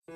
अभि,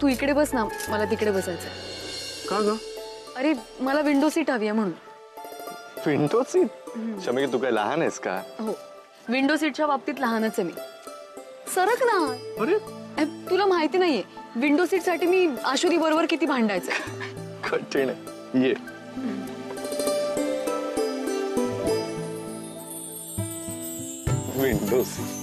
तू इकडे बस ना, मला तिकडे बसायचंय. का ग? अरे मला विंडो सीट हवी आहे म्हणून. Window seat? शमी तू काय लहान आहेस का? हो, विंडो सीटच्या बाबतीत लहानच आहे मी. सरक ना. अरे तुला माहिती नाहीये, विंडो सीट साठी मी आशुदी बरोबर किती भांडायचं. कठीण आहे. ये विंडो सीट.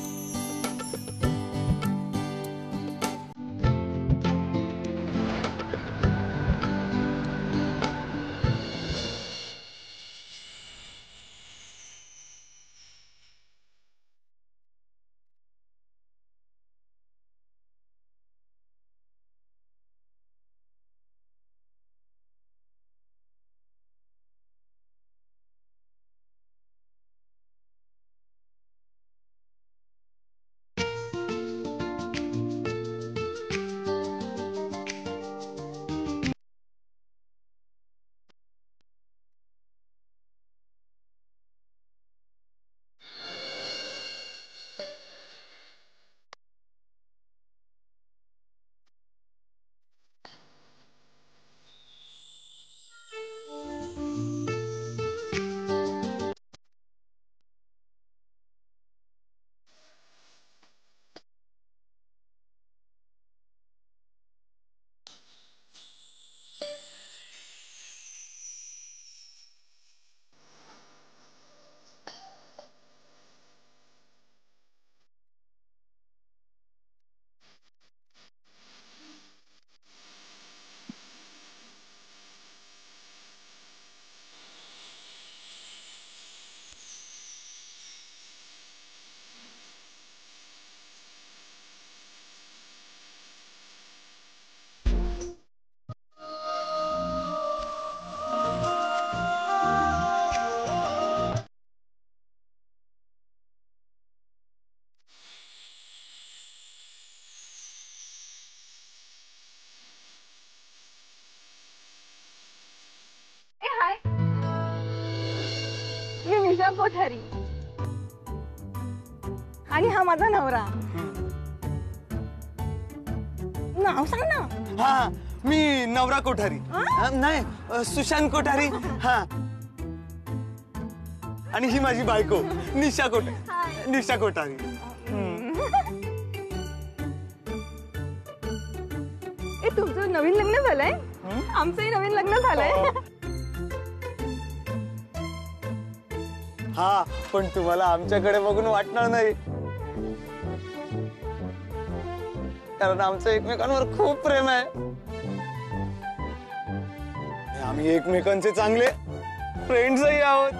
कोठारी आणि हा माझा नवरा. नाव सांग ना. हा, मी नवरा कोठारी. नाही, सुशांत कोठारी. हा, आणि ही माझी बायको निशा कोठारी. निशा कोठारी. तुमचं नवीन लग्न झालंय? आमचंही नवीन लग्न झालंय. हा, पण तुम्हाला आमच्याकडे बघून वाटणार नाही, कारण आमचं एकमेकांवर खूप प्रेम आहे. आम्ही एकमेकांचे चांगले फ्रेंड्सही आहोत.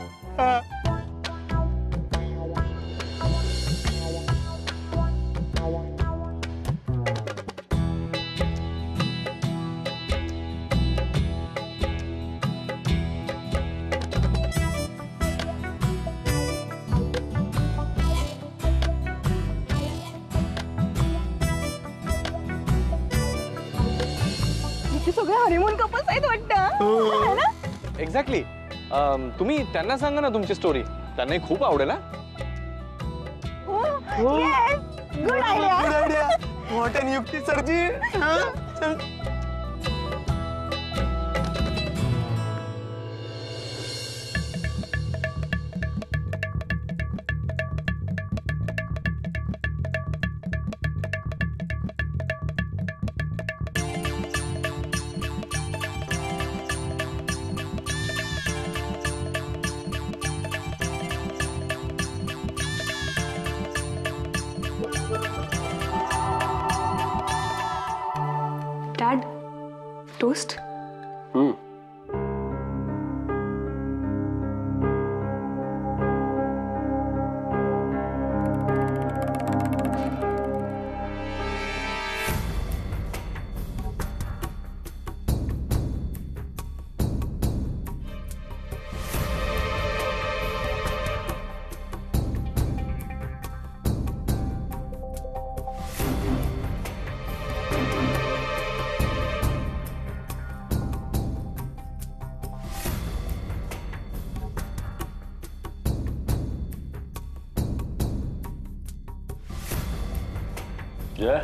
सगळे हनीमून कपल्स आहेत वाटतं. एक्झॅक्टली. तुम्ही त्यांना सांगा ना तुमची स्टोरी, त्यांनाही खूप आवडेल. Good idea. व्हॉट अन युक्ती सरजी. Dad, toast. जय,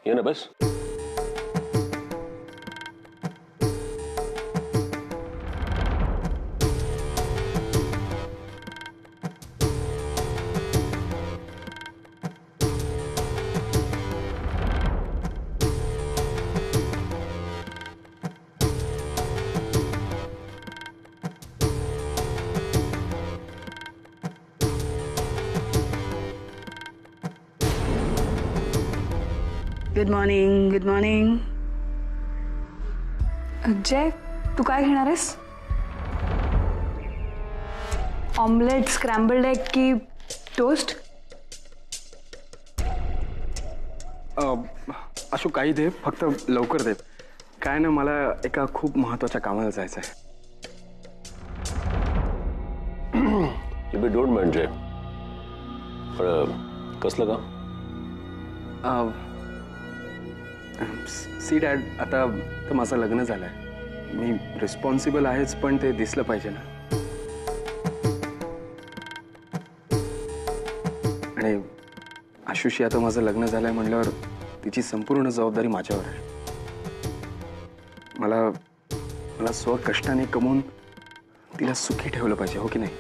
ये ना बस. Good morning. Good morning. Jay, तू काय घेणार आहेस? ऑमलेट, स्क्रॅम्बल्ड एग की टोस्ट? अशू काही दे, फक्त लवकर दे. काय ना, मला एका खूप महत्वाच्या कामाला जायचं आहे. बी डोंट म्हणजे कसलं काम? सी डॅड, आता तर माझं लग्न झालंय. मी रिस्पॉन्सिबल आहेच, पण ते दिसलं पाहिजे ना. आणि आशुशी आता माझं लग्न झालंय म्हणल्यावर तिची संपूर्ण जबाबदारी माझ्यावर आहे. मला स्वकष्टाने कमवून तिला सुखी ठेवलं पाहिजे, हो की नाही?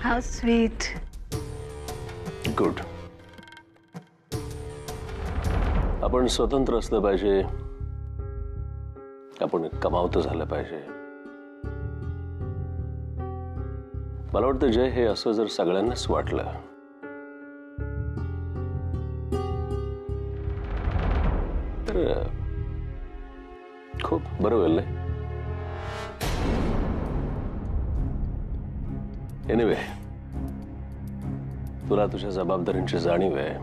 How sweet. गुड. आपण स्वतंत्र असलं पाहिजे, आपण कमावतं झालं पाहिजे. मला वाटतं जय, हे असं जर सगळ्यांनाच वाटलं तर खूप बरं होईल नाही? एनिवे, तुला तुझ्या जबाबदारींची जाणीव आहे,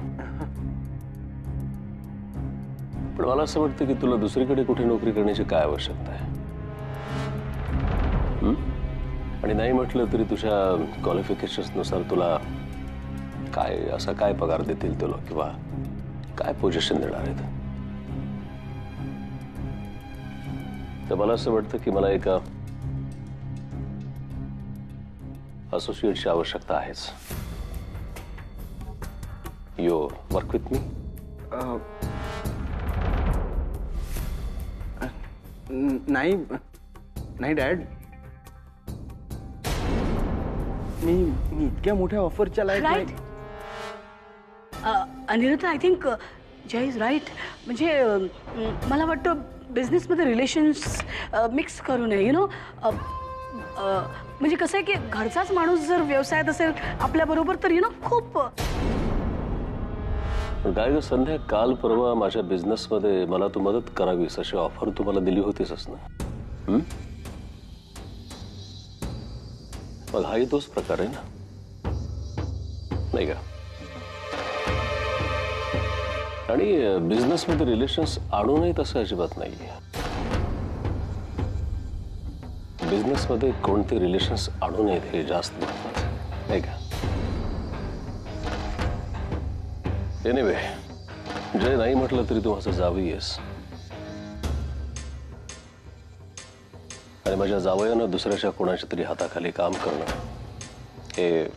पण मला असं वाटतं की तुला दुसरीकडे कुठे नोकरी करण्याची काय आवश्यकता आहे? आणि नाही म्हटलं तरी तुझ्या क्वालिफिकेशन्सनुसार तुला काय पगार देतील तुला, किंवा काय पोझिशन देणार आहेत? तर मला असं वाटतं की मला एका असोसिएटची आवश्यकता आहेच. You work with me? नाही डॅड, मी इतक्या मोठ्या ऑफरच्या लायक नाही. Aniruddha, I think Jay is right. म्हणजे मला वाटतं बिझनेसमध्ये रिलेशन्स मिक्स करू नये, यु नो. म्हणजे कसं आहे की घरचाच माणूस जर व्यवसायात असेल आपल्याबरोबर तर यु नो खूप. काय ग संध्या, काल परवा माझ्या बिझनेसमध्ये मला तू मदत करावीस अशी ऑफर तुम्हाला दिली होतीच ना? मग हाही तोच प्रकार आहे ना, नाही का? आणि बिझनेसमध्ये रिलेशन्स आणू नये तसं अजिबात नाहीये. बिझनेसमध्ये कोणते रिलेशन्स आणू नयेत हे जास्त महत्वाचं आहे, नाही का? एनिवे, जय, नाही म्हटलं तरी तू माझं जावई आहेस, आणि माझ्या जावयानं दुसऱ्याच्या कोणाच्या तरी हाताखाली काम करणं हे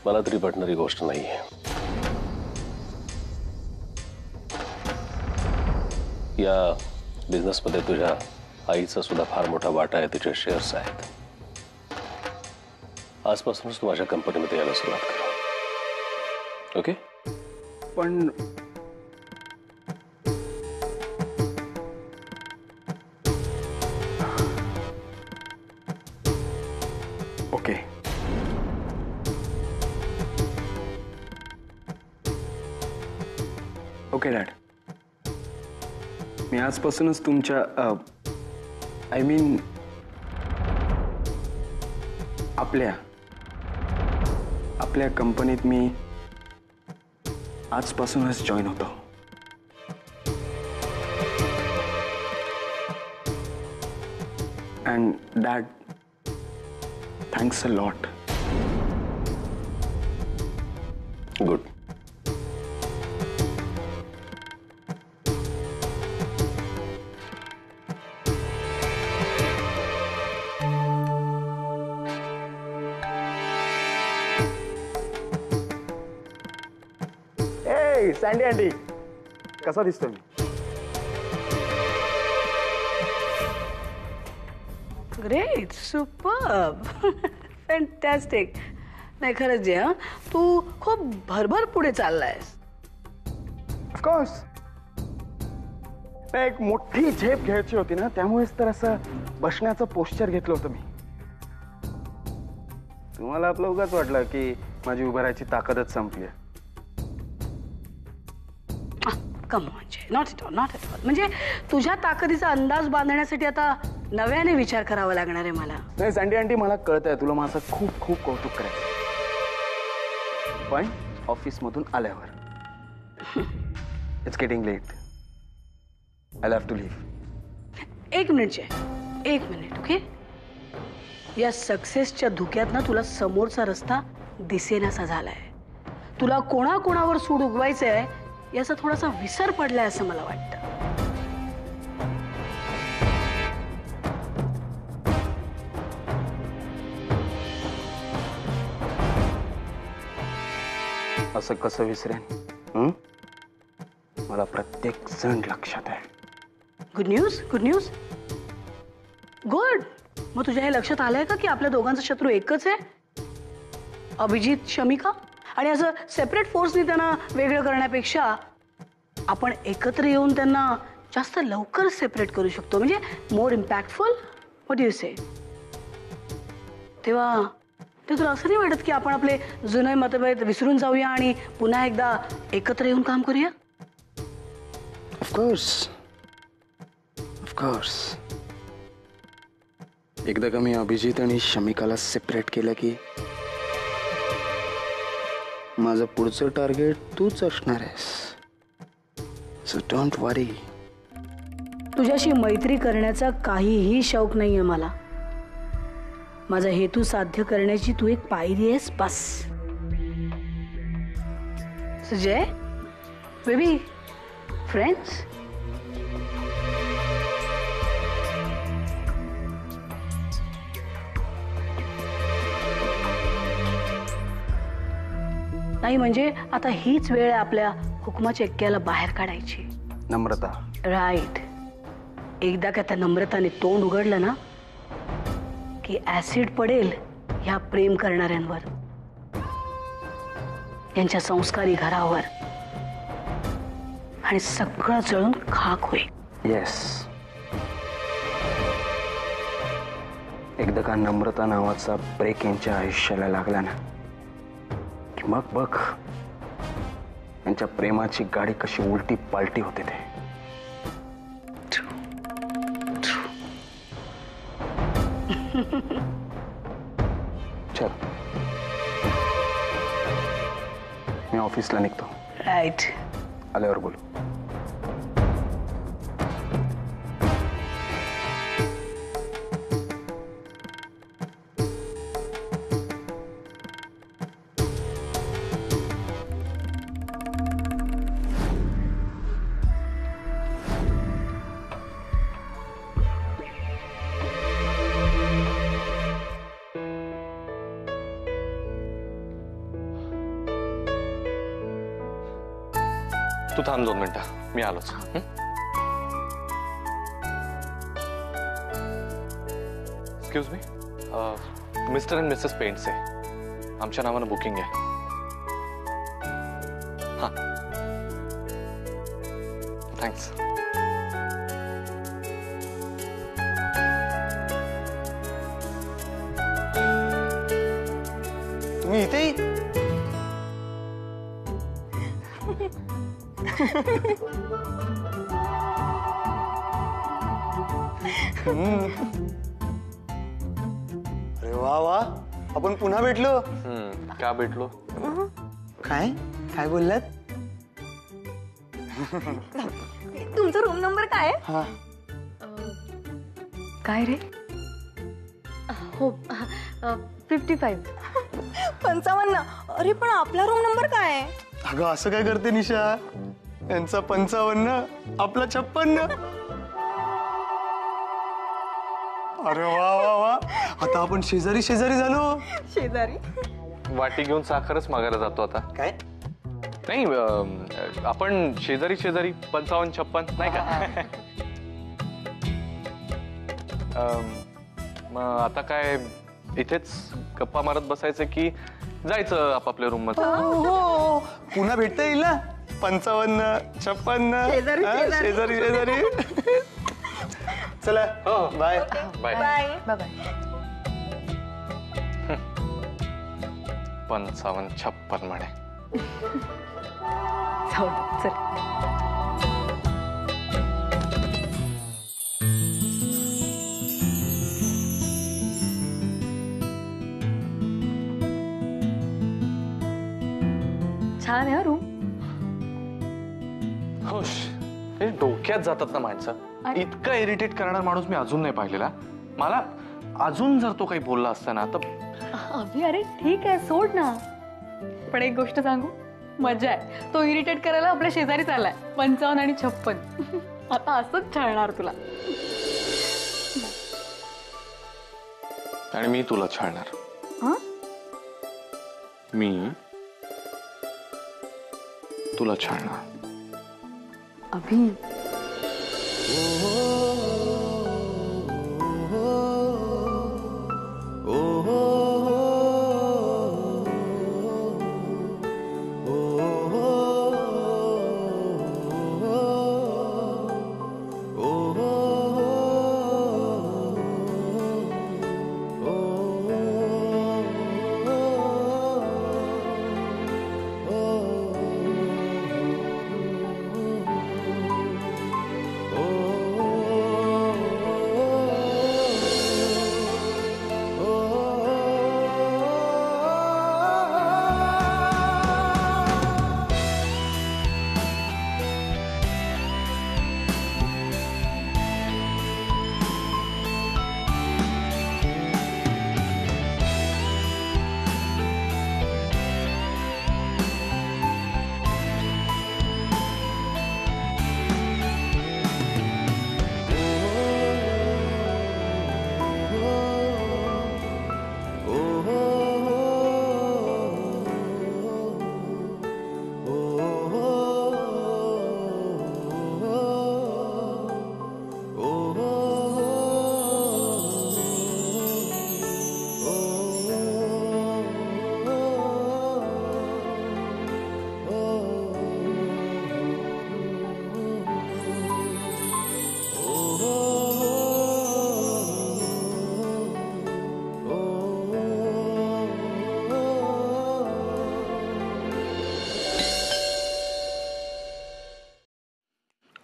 मला तरी पटणारी गोष्ट नाहीये. या बिझनेसमध्ये तुझ्या आईचा सुद्धा फार मोठा वाटा आहे, तिचे शेअर्स आहेत. आजपासूनच तू माझ्या कंपनीमध्ये यायला सुरुवात कर, ओके? पण ओके. ओके डॅड, मी आजपासूनच तुमच्या आय मीन आपल्या कंपनीत मी आजपासूनच जॉईन होतो. And dad, thanks a lot. Good. हे सँडी अँडी कसा दिसतोय मी? Great, superb, fantastic. नाही खरंच जे हं, तू खूप भरभर पुढे चाललायस. ऑफकोर्स. एक मोठी झेप घ्यायची होती ना, त्यामुळेच तर असं बसण्याचं पोस्चर घेतलं होतं मी. तुम्हाला आपलं उगाच वाटलं की माझी उभं राहायची ताकदच संपली. Come not at all, not at all. म्हणजे तुझ्या ताकदीचा अंदाज बांधण्यासाठी आता नव्याने विचार करावा लागणार आहे मला. नाही सँडी आंटी, मला कळतंय तुला माझं खूप खूप कौतुक करायचं, पण ऑफिसमधून आल्यावर it's getting late. I have to leave. एक मिनिट जय, एक मिनिट. ओके, या सक्सेसच्या धुक्यात ना तुला समोरचा रस्ता दिसेनासा झालाय. तुला कोणाकोणावर सूड उगवायचंय याचा थोडासा विसर पडलाय असं मला वाटतं. असं कसं विसरेन? मला प्रत्येक जण लक्षात आहे. Good news, good news, good. मग तुझ्या हे लक्षात आलंय का की आपल्या दोघांचा शत्रू एकच आहे, अभिजित शमिका. आणि असं सेपरेट फोर्सनी त्यांना वेगळं करण्यापेक्षा आपण एकत्र येऊन त्यांना जास्त लवकर सेपरेट करू शकतो, म्हणजे मोर इम्पॅक्टफुल. व्हॉट डू यू से? तेव्हा ते तुला असं नाही वाटत की आपण आपले जुने मतभेद विसरून जाऊया आणि पुन्हा एकदा एकत्र येऊन काम करूया? Of course, of course. एकदा का मी अभिजित आणि शमिकाला सेपरेट केलं की माझं पुढचं टार्गेट तूच असणार आहेस. सो डोंट वरी. तुझ्याशी मैत्री करण्याचा काहीही शौक नाहीये मला. माझा हेतू साध्य करण्याची तू एक पायरी आहेस बस. Sujay, baby, friends. नाही म्हणजे आता हीच वेळ आहे आपल्या हुकमाच्या एक्क्याला बाहेर काढायची. नम्रता. राईट. एकदा का त्या नम्रताने तोंड उघडलं ना की ऍसिड पडेल ह्या प्रेम करणाऱ्यांवर, यांच्या संस्कारी घरावर, आणि सगळं जळून खाक होईल. येस. एकदा का नम्रता नावाचा ब्रेक यांच्या आयुष्याला लागला ना की मग बघ यांच्या प्रेमाची गाडी कशी उलटी पालटी होते ते. चल, मी ऑफिसला निघतो. राईट. आल्यावर बोलू. तू थांब 2 मिनिटं, मी आलोच. Excuse me, mister and missus Pentse, आमच्या नावानं बुकिंग आहे. हां, थँक्स. तुम्ही इथेही? अरे वा वा, आपण पुन्हा भेटलो. का भेटलो? काय काय बोललात? तुमचा रूम नंबर काय आहे? हा, काय रे? हो, 55. 55. अरे पण आपला रूम नंबर काय आहे? अगं असं काय करते निशा? यांचा 55, आपला 56. अरे वा वा वा, आता आपण शेजारी शेजारी झालो. शेजारी. वाटी घेऊन साखरच मागायला जातो आता. काय? नाही आपण शेजारी शेजारी 55-56 नाही का? मग आता काय इथेच गप्पा मारत बसायचं की जायचं आपापल्या रूम मध्ये? हो पुन्हा भेटता येईल ना 55-56 शेजारी, शेजारी. शेजारी चला बाय बाय. बाय 55-56 म्हणे. जाऊ दे, चल. छान आहे रूम. खुश हे डोक्यात जातात ना माणसं. इतका इरिटेट करणारा माणूस मी अजून नाही पाहिलेला. मला अजून जर तो काही बोलला असता ना तर अभि अरे ठीक आहे सोड ना. पण एक गोष्ट सांगू, मजा आहे. तो इरिटेट करायला आपल्या शेजारी चाललाय 55 आणि 56. आता असंच छळणार तुला. आणि मी तुला छळणार. हा मी तुला छळणार. अभि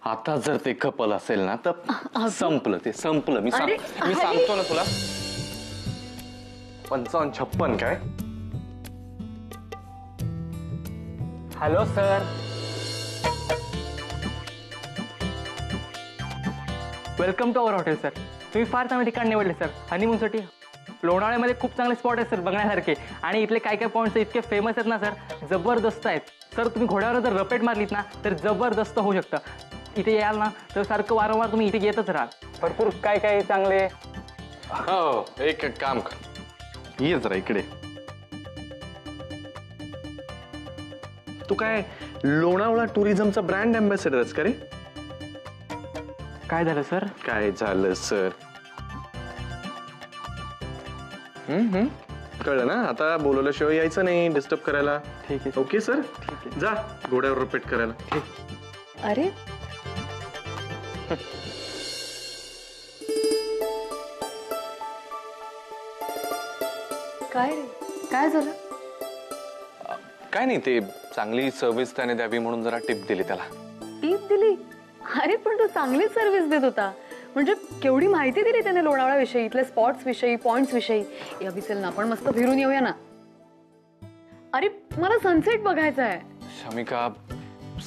आता जर ते कपल असेल ना तर संपलं ते संपलं. मी सांगतो ना तुला. 55-56 काय? Hello sir. Welcome to our hotel sir. तुम्ही फार चांगलं ठिकाण निवडले सर हनीमूनसाठी. लोणावळ्यामध्ये खूप चांगले स्पॉट आहेत सर बघण्यासारखे. आणि इथले काय काय पॉईंट्स इतके फेमस आहेत ना सर, जबरदस्त आहेत सर. तुम्ही घोड्यावर जर रपेट मारलीत ना तर जबरदस्त होऊ शकतं. इथे याल ना तर सारखं वारंवार तुम्ही इथे येतच राहाल. भरपूर काय काय चांगले. हो एक काम कर, ये जरा इकडे. तू काय लोणावळा टुरिझमचा ब्रँड अँबॅसेडर आहेस का रे? काय झालं सर? काय झालं सर? कळलं ना. आता बोलवल्याशिवाय यायचं नाही डिस्टर्ब करायला. ठीक आहे. Okay sir. ठीक आहे. जा घोड्यावर रिपीट करायला. ठीक. अरे काय रे, काय झालं? काय नाही, ते चांगली सर्व्हिस त्याने द्यावी म्हणून जरा टिप दिली त्याला. टीप दिली? अरे पण तो चांगली सर्व्हिस देत होता. म्हणजे केवढी माहिती दिली त्याने लोणावळा विषयी, इथल्या स्पॉट्स विषयी, पॉइंट्स विषयी. अभि चल ना आपण मस्त फिरून येऊया ना. अरे मला सनसेट बघायचा आहे. शमिका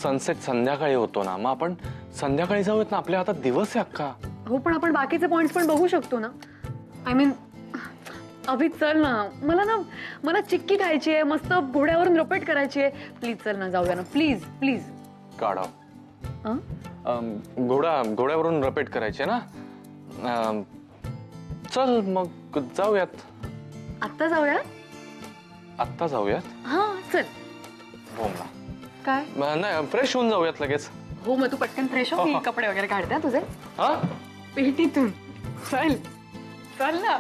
सनसेट संध्याकाळी होतो ना, मग आपण संध्याकाळी जाऊयात ना. आपल्या हातात दिवस आहे अक्का. हो पण आपण बाकीचे पॉइंट्स पण बघू शकतो ना. आय मीन अभि चल ना. मला चिक्की खायची आहे, मस्त घोड्यावरून रपेट करायची आहे. प्लीज चल ना, जाऊया ना प्लीज प्लीज. काढा. घोड्यावरून रपेट करायचे ना. चल मग जाऊयात. आत्ता जाऊया? आत्ता जाऊयात. हा चल. हो ना. काय नाही फ्रेश होऊन जाऊयात लगेच. हो मग तू पटकन फ्रेश हो, मी कपडे वगैरे काढते तुझे हा पेटीतून. चल चल ना.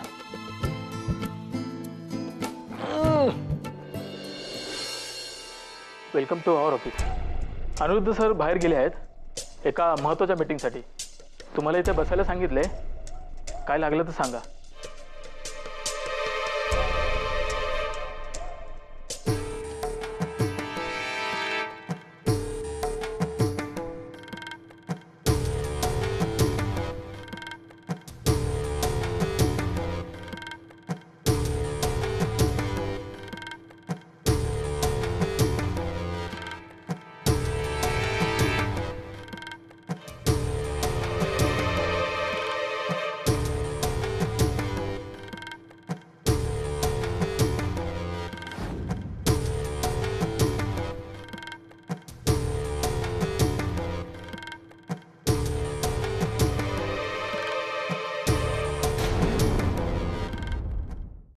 Welcome to our office. Aniruddha sir बाहेर गेले आहेत एका महत्त्वाच्या मीटिंगसाठी. तुम्हाला इथे बसायला सांगितलंय. काय लागलं तर सांगा.